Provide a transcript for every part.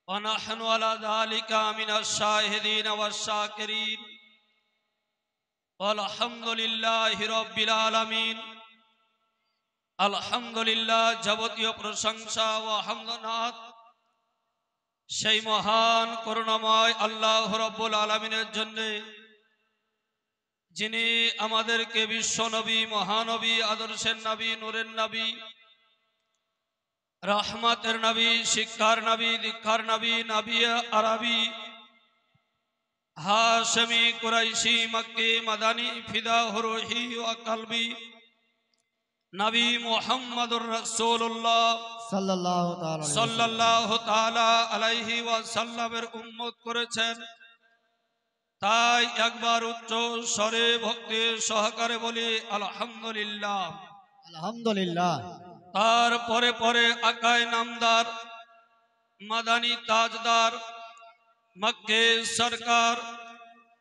ونحن على ذلك من الشاهدين والشاكرين والحمد لله رب العالمين। আলহামদুলিল্লাহ, যাবতীয় প্রশংসা ও হামদনাত সেই মহান করুণাময় আল্লাহ রাব্বুল আলামিনের জন্য, যিনি আমাদেরকে বিশ্ব নবী, মহানবী, আদর্শের নবী, নূরের নবী, রহমতের নবী, শিক্ষার নবী, দীক্ষার নবী, নবী আরবি, হাশমি, কুরাইশি, মক্কি, মাদানী, ফিদা রূহি ওয়া কলবি নবী মুহাম্মদুর রাসূলুল্লাহ সাল্লাল্লাহু তাআলা আলাইহি ওয়াসাল্লামের উম্মত করেছেন। তাই একবার উচ্চ স্বরে ভক্তি সহকারে বলি আলহামদুলিল্লাহ। আলহামদুলিল্লাহ। তারপরে পরে আকায় নামদার, মাদানী তাজদার, মক্কে সরকার,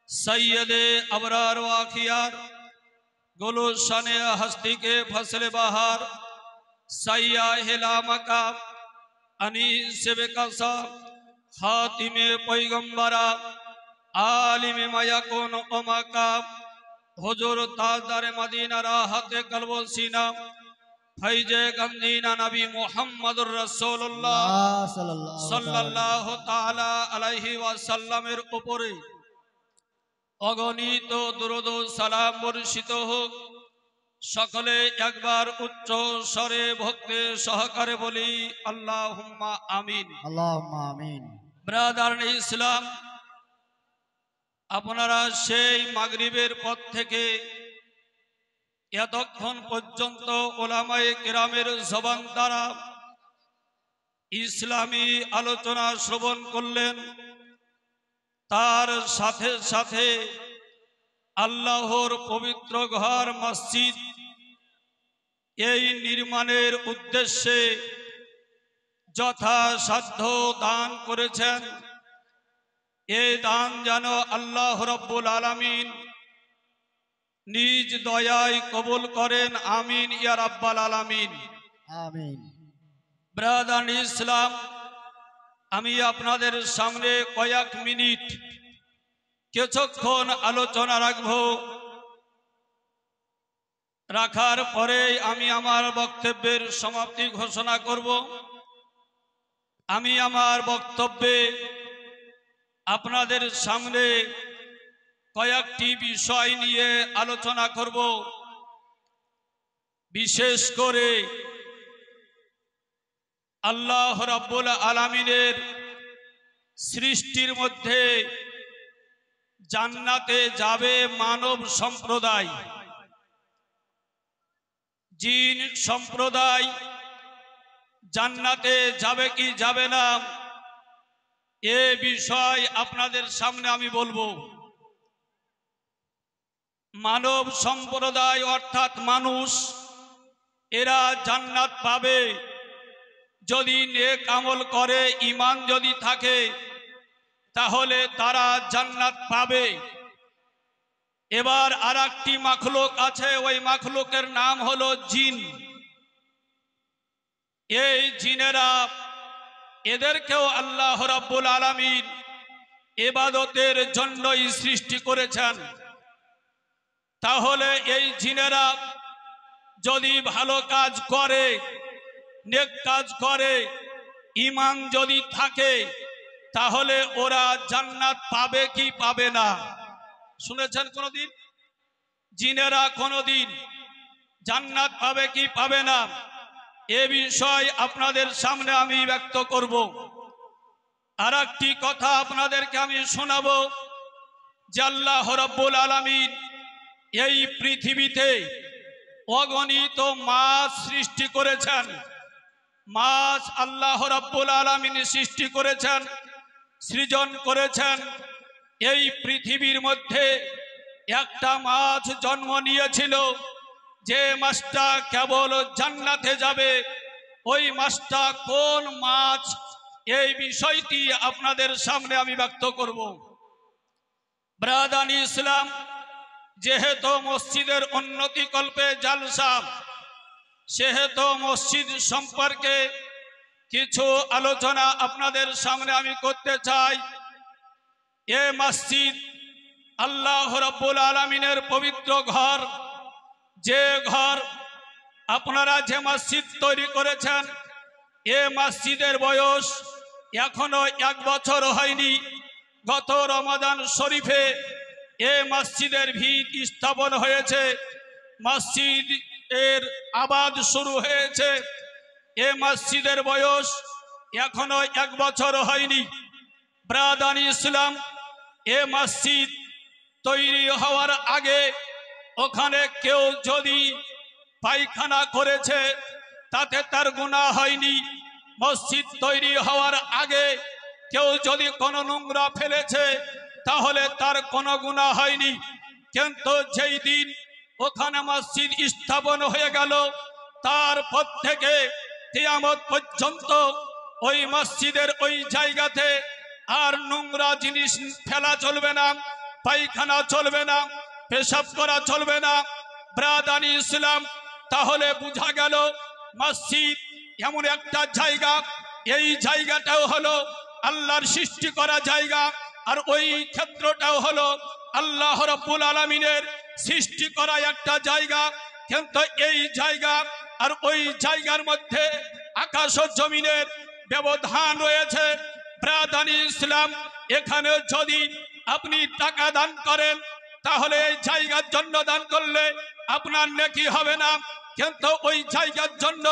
সৈয়দে अबरार व आखियार, गुलशाने हस्ती के फसले बहार, सयाहिला मकाम, अनीस बेकसा, खातिमे पैगंबरा, आलिम मयकुन ओ मकाम, हुजूर ताजदार मदीना, राहते कल्ब व सीना, फैजे गंदीना नबी मुहम्मदुर रसूलुल्लाह सल्लल्लाहु ताआला अलैहि ওয়াসাল্লামের উপরে অগণিত দুরূদ ও সালাম বর্ষিত হোক। সকলে একবার উচ্চ স্বরে ভক্তি সহকারে বলি আল্লাহুম্মা আমিন। আল্লাহুম্মা আমিন। ব্রাদার ইসলাম, আপনারা সেই মাগরিবের পর থেকে এতক্ষণ পর্যন্ত ওলামায়ে কেরামের জবান দ্বারা ইসলামী আলোচনা শ্রবণ করলেন। তার সাথে সাথে আল্লাহর পবিত্র ঘর মসজিদ এই নির্মাণের উদ্দেশ্যে যথাসাধ্য দান করেছেন। এই দান যেন আল্লাহ রাব্বুল আলামিন নিজ দয়ায় কবুল করেন, আমিন ইয়া রাব্বাল আলামিন। আমিন। ব্রাদার ইসলাম, আমি আপনাদের সামনে কয়েক মিনিট কিছুক্ষণ আলোচনা রাখব। রাখার পরে আমি আমার বক্তব্যের সমাপ্তি ঘোষণা করব। আমি আমার বক্তব্যে আপনাদের সামনে কয়েকটি বিষয় নিয়ে আলোচনা করব। বিশেষ করে আল্লাহ রাব্বুল আলামিনের সৃষ্টির মধ্যে জান্নাতে যাবে মানব সম্প্রদায়, জিন সম্প্রদায় জান্নাতে যাবে কি যাবে না, এ বিষয় আপনাদের সামনে আমি বলবো। মানব সম্প্রদায় অর্থাৎ মানুষ, এরা জান্নাত পাবে যদি নেক আমল করে, ঈমান যদি থাকে, তাহলে তারা জান্নাত পাবে। এবার আরেকটি মাখলুক আছে, ওই মাখলুকের নাম হলো জিন। এই জিনেরা, এদেরকেও আল্লাহ রাব্বুল আলামিন ইবাদতের জন্যই সৃষ্টি করেছেন। তাহলে এই জিনেরা যদি ভালো কাজ করে, নেক কাজ করে, ঈমান যদি থাকে, তাহলে ওরা জান্নাত পাবে কি পাবে না? শুনেছেন কোনদিন জিনেরা কোনদিন জান্নাত পাবে কি পাবে না? এ বিষয় আপনাদের সামনে আমি ব্যক্ত করব। আরেকটি কথা আপনাদেরকে আমি শোনাবো যে আল্লাহ রাব্বুল আলামিন এই পৃথিবীতে অগণিত মাছ সৃষ্টি করেছেন। মাছ আল্লাহ রাব্বুল আলামিন সৃষ্টি করেছেন, সৃজন করেছেন। এই পৃথিবীর মধ্যে একটা মাছ জন্ম নিয়েছিল, যে মাছটা কেবল জান্নাতে যাবে। ওই মাছটা কোন মাছ, এই বিষয়টি আপনাদের সামনে আমি ব্যক্ত করব। ব্রাদার ইসলাম, যেহেতু মসজিদের উন্নতি কল্পে জালসা, সেহেতু মসজিদ সম্পর্কে কিছু আলোচনা আপনাদের সামনে আমি করতে চাই। এ মসজিদ আল্লাহ রাব্বুল আলামিনের পবিত্র ঘর। যে ঘর আপনারা যে মসজিদ তৈরি করেছেন, এ মসজিদের বয়স এখনো 1 বছর হয়নি। গত রমাদান শরীফে এ মসজিদের ভিত স্থাপন হয়েছে, মসজিদ এর আবাদ শুরু হয়েছে। এ মসজিদের বয়স এখনো 1 বছর হয়নি। ব্রাদানি ইসলাম, এ মসজিদ তৈরি হওয়ার আগে ওখানে কেউ যদি পায়খানা করেছে তাতে তার গুনাহ হয়নি। মসজিদ তৈরি হওয়ার আগে কেউ যদি কোনো নোংরা ফেলেছে তাহলে তার কোনো গুনাহ হয়নি। কিন্তু যেই দিন ওখানে মসজিদ স্থাপন হয়ে গেল, তারপর থেকে কিয়ামত পর্যন্ত ওই মসজিদের ওই জায়গাতে আর নোংরা জিনিস ফেলা চলবে না, পায়খানা চলবে না, পেশাব করা চলবে না। ব্রাদানি ইসলাম, তাহলে বোঝা গেল মসজিদ এমন একটা জায়গা, এই জায়গাটাও হলো আল্লাহর সৃষ্টি করা জায়গা, আর ওই ক্ষেত্রটাও হলো আল্লাহ রাব্বুল আলামিনের সৃষ্টি করা একটা জায়গা। কিন্তু এই জায়গা আর ওই জায়গার মধ্যে আকাশ ও জমিনের ব্যবধান রয়েছে। ব্রাদানি ইসলাম, এখানে যদি আপনি টাকা দান করেন তাহলে এই জায়গার জন্য দান করলে আপনার নেকি হবে না। কিন্তু ওই জায়গার জন্য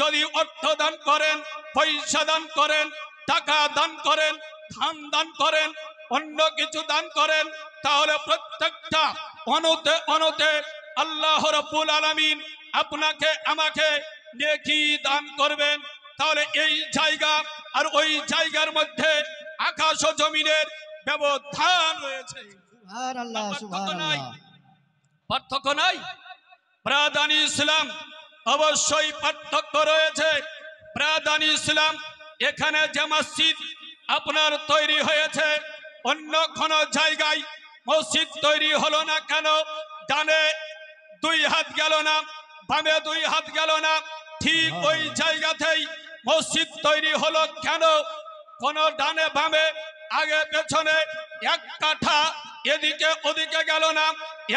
যদি অর্থ দান করেন, পয়সা দান করেন, টাকা দান করেন, ধান দান করেন, অন্য কিছু দান করেন, তাহলে প্রত্যেকটা অনতে অনতে আল্লাহ রাব্বুল আলামিন আপনাকে আমাকে নেকি দান করবেন। তাহলে এই জায়গা আর ওই জায়গার মধ্যে আকাশ ও জমিনের ব্যবধান রয়েছে। সুবহানাল্লাহ, সুবহানাল্লাহ। পার্থক্য নাই। ব্রাদানি ইসলাম, অবশ্যই পার্থক্য রয়েছে। ব্রাদানি ইসলাম, এখানে যে মসজিদ আপনার তৈরি হয়েছে, অন্য কোন জায়গায় মসজিদ তৈরি হলো না কেন? ডানে 2 হাত গেল না, বামে 2 হাত গেল না, ঠিক ওই জায়গাতেই মসজিদ তৈরি হলো কেন? কোন ডানে বামে আগে পেছনে 1 কাঠা এদিকে ওদিকে গেল না,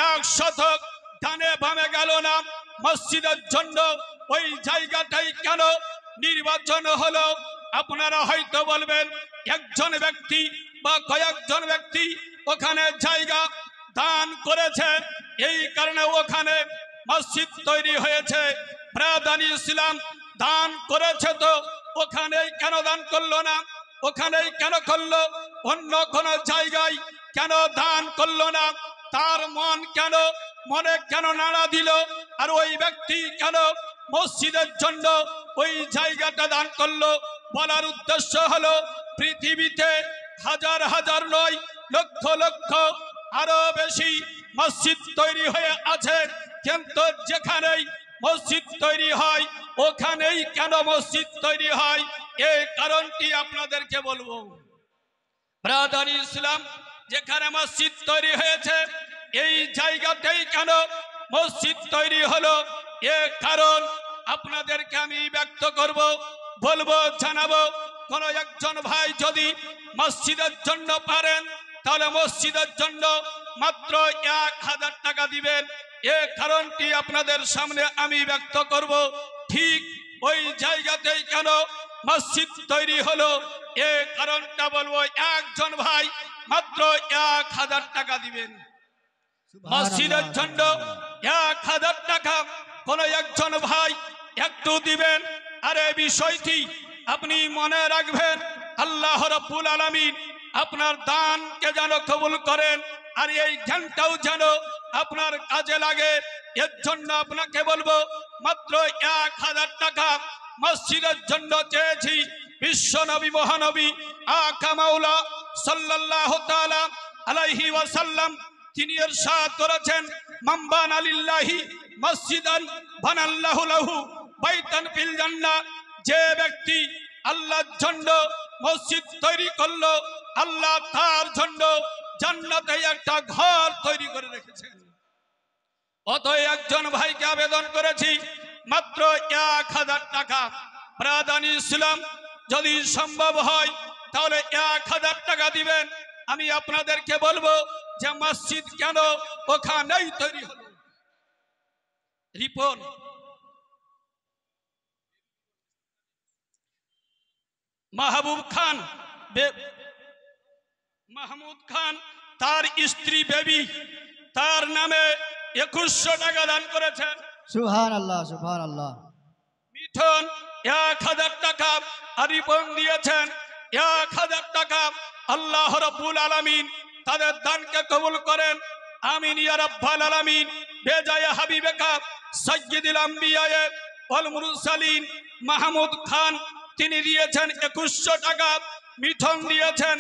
1 শতক ডানে বামে গেল না। মসজিদের জন্য ওই জায়গাটাই কেন নির্বাচন হলো? আপনারা হয়তো বলবেন একজন ব্যক্তি বা কয়েকজন ব্যক্তি ওখানে জায়গা দান করেছে, এই কারণে ওখানে মসজিদ তৈরি হয়েছে। ব্রাদানি ইসলাম, দান করেছে তো ওখানেই কেন দান করলো না? ওখানেই কেন করলো? অন্য কোন জায়গায় কেন দান করলো না? তার মনে কেন নাড়া দিল? আর ওই ব্যক্তি কেন মসজিদের জন্য ওই জায়গাটা দান করলো? বলার উদ্দেশ্য হলো, পৃথিবীতে হাজার হাজার নয়, লক্ষ লক্ষ আরো বেশি মসজিদ তৈরি হয়ে আছে, কিন্তু যেখানেই মসজিদ তৈরি হয় ওখানেই কেন মসজিদ তৈরি হয়? এই কারণটি আপনাদেরকে বলবো। ব্রাদানি ইসলাম, যেখানে মসজিদ তৈরি হয়েছে এই জায়গাতেই কেন মসজিদ তৈরি হলো? এর কারণ আপনাদেরকে আমি ব্যক্ত করব, বলবো, জানাবো। কোন একজন ভাই যদি মসজিদের জন্য পারেন তাহলে মসজিদের জন্য মাত্র 1000 টাকা দিবেন। এই কারণটি আপনাদের সামনে আমি ব্যক্ত করব। ঠিক ওই জায়গাতেই কেন মসজিদ তৈরি হলো এই কারণটা বলবো। একজন ভাই মাত্র 1000 টাকা দিবেন মসজিদের জন্য। 1000 টাকা কোন একজন ভাই একটু দিবেন। আর এই বিষয়টি আপনি মনে রাখবেন, আল্লাহ রাব্বুল আলামিন আপনার দানকে যেন কবুল করেন, আর এই জ্ঞানটাও যেন আপনার কাজে লাগে। এর জন্য আপনাকে বলবো, মাত্র 1000 টাকা মসজিদের জন্য চেয়েছি। বিশ্ব নবী মহানবী আকা মাওলা সাল্লাল্লাহু তাআলা আলাইহি ওয়াসাল্লাম তিনি ইরশাদ করেছেন, মান বানা লিল্লাহি মসজিদান বানাল্লাহু লাহু বাইতান ফিল জান্নাহ। যে ব্যক্তি আল্লাহর জন্য মসজিদ তৈরি করলো, আল্লাহ তার জন্য জান্নাতে একটা ঘর তৈরি করে রেখেছেন। অতএব একজন ভাইকে আবেদন করেছি, মাত্র 1000 টাকা। ব্রাদানি ইসলাম, যদি সম্ভব হয় তাহলে 1000 টাকা দিবেন। আমি আপনাদেরকে বলবো যে মসজিদ কেন ওখানেই তৈরি হলো। রিপন মাহবুব খান মাহমুদ খান তার স্ত্রী বেবি তার নামে 2100 টাকা দান করেছেন। সুবহানাল্লাহ সুবহানাল্লাহ। মিঠন 1000 টাকা আর রিপন দিয়েছেন 1000 টাকা। আল্লাহ রাব্বুল আলামিন তাদের দানকে কবুল করেন, আমিন ইয়া রাব্বাল আলামিন। বেজায়ে হাবিবেকা সাইয়্যিদুল আম্বিয়া ওয়াল মুরসালিন মাহমুদ খান তিনি দিয়েছেন 2100 টাকা। মিঠন দিয়েছেন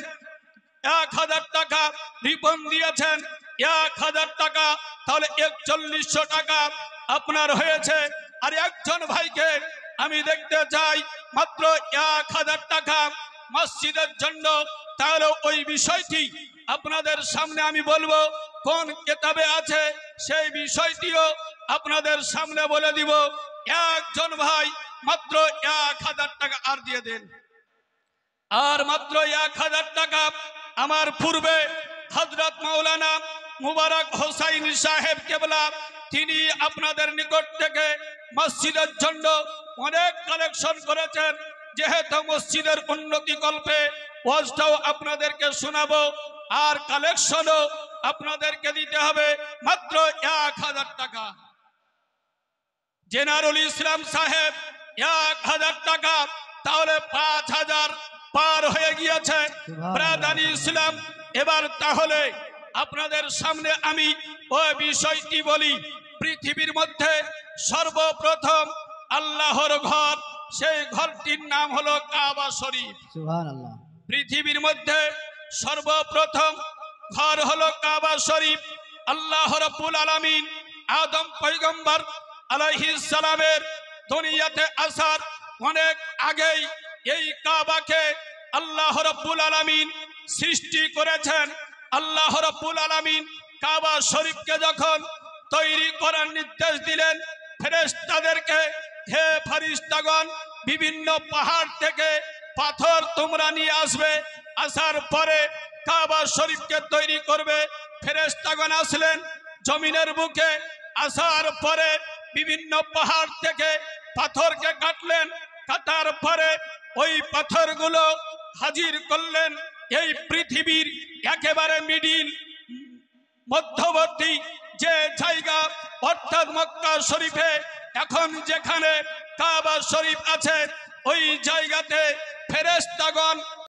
1000 টাকা, রিপন দিয়েছেন 1000 টাকা। তাহলে 4100 টাকা আপনার হয়েছে। আর একজন ভাইকে আমি দেখতে চাই মাত্র 1000 টাকা মসজিদের জন্য। তাহলে ওই বিষয়টি আপনাদের সামনে আমি বলবো, কোন কিতাবে আছে সেই বিষয়টিও আপনাদের সামনে বলে দিব। একজন ভাই মাত্র 1000 টাকা আর দিয়ে দেন। আর মাত্র 1000 টাকা আমার পূর্বে হযরত মাওলানা মুবারক হোসাইন সাহেব কেবলা তিনি আপনাদের নিকট থেকে মসজিদের জন্য অনেক কালেকশন করেছেন। যেহেতু মসজিদের উন্নতি কল্পে ওয়াজটাও আপনাদেরকে শোনাবো আর কালেকশনও আপনাদেরকে দিতে হবে মাত্র 1000 টাকা। জেনারুল ইসলাম সাহেব 1000 টাকা। তাহলে 5000 পার হয়ে গিয়েছে ব্রাদানি ইসলাম। এবার তাহলে আপনাদের সামনে আমি ওই বিষয়টি বলি। পৃথিবীর মধ্যে সর্বপ্রথম আল্লাহর ঘর, সেই ঘরটির নাম হলো কাবা শরীফ। সুবহানাল্লাহ। পৃথিবীর মধ্যে সর্বপ্রথম ঘর হলো কাবা শরীফ। আল্লাহ রাব্বুল আলামিন আদম পয়গম্বর আলাইহিস সালামের দুনিয়াতে আসার অনেক আগেই এই কাবাকে আল্লাহ রাব্বুল আলামিন সৃষ্টি করেছেন। আল্লাহ রাব্বুল আলামিন কাবা শরীফকে যখন তৈরি করার নির্দেশ দিলেন ফেরেশতাদেরকে, হে ফেরেশতাগণ বিভিন্ন পাহাড় থেকে পাথর তোমরা নিয়ে আসবে, আসার পরে কাবা শরীফকে তৈরি করবে। ফেরেশতাগণ আসলেন জমিনের বুকে, আসার পরে বিভিন্ন পাহাড় থেকে পাথরকে কাটলেন, কাটার পরে ওই পাথরগুলো হাজির করলেন এই পৃথিবীর একেবারে মিডিল মধ্যবর্তী যে জায়গা, অর্থাৎ মক্কা শরীফে এখন যেখানে কাবা শরীফ আছে ওই জায়গাতে ফেরেশতাগণ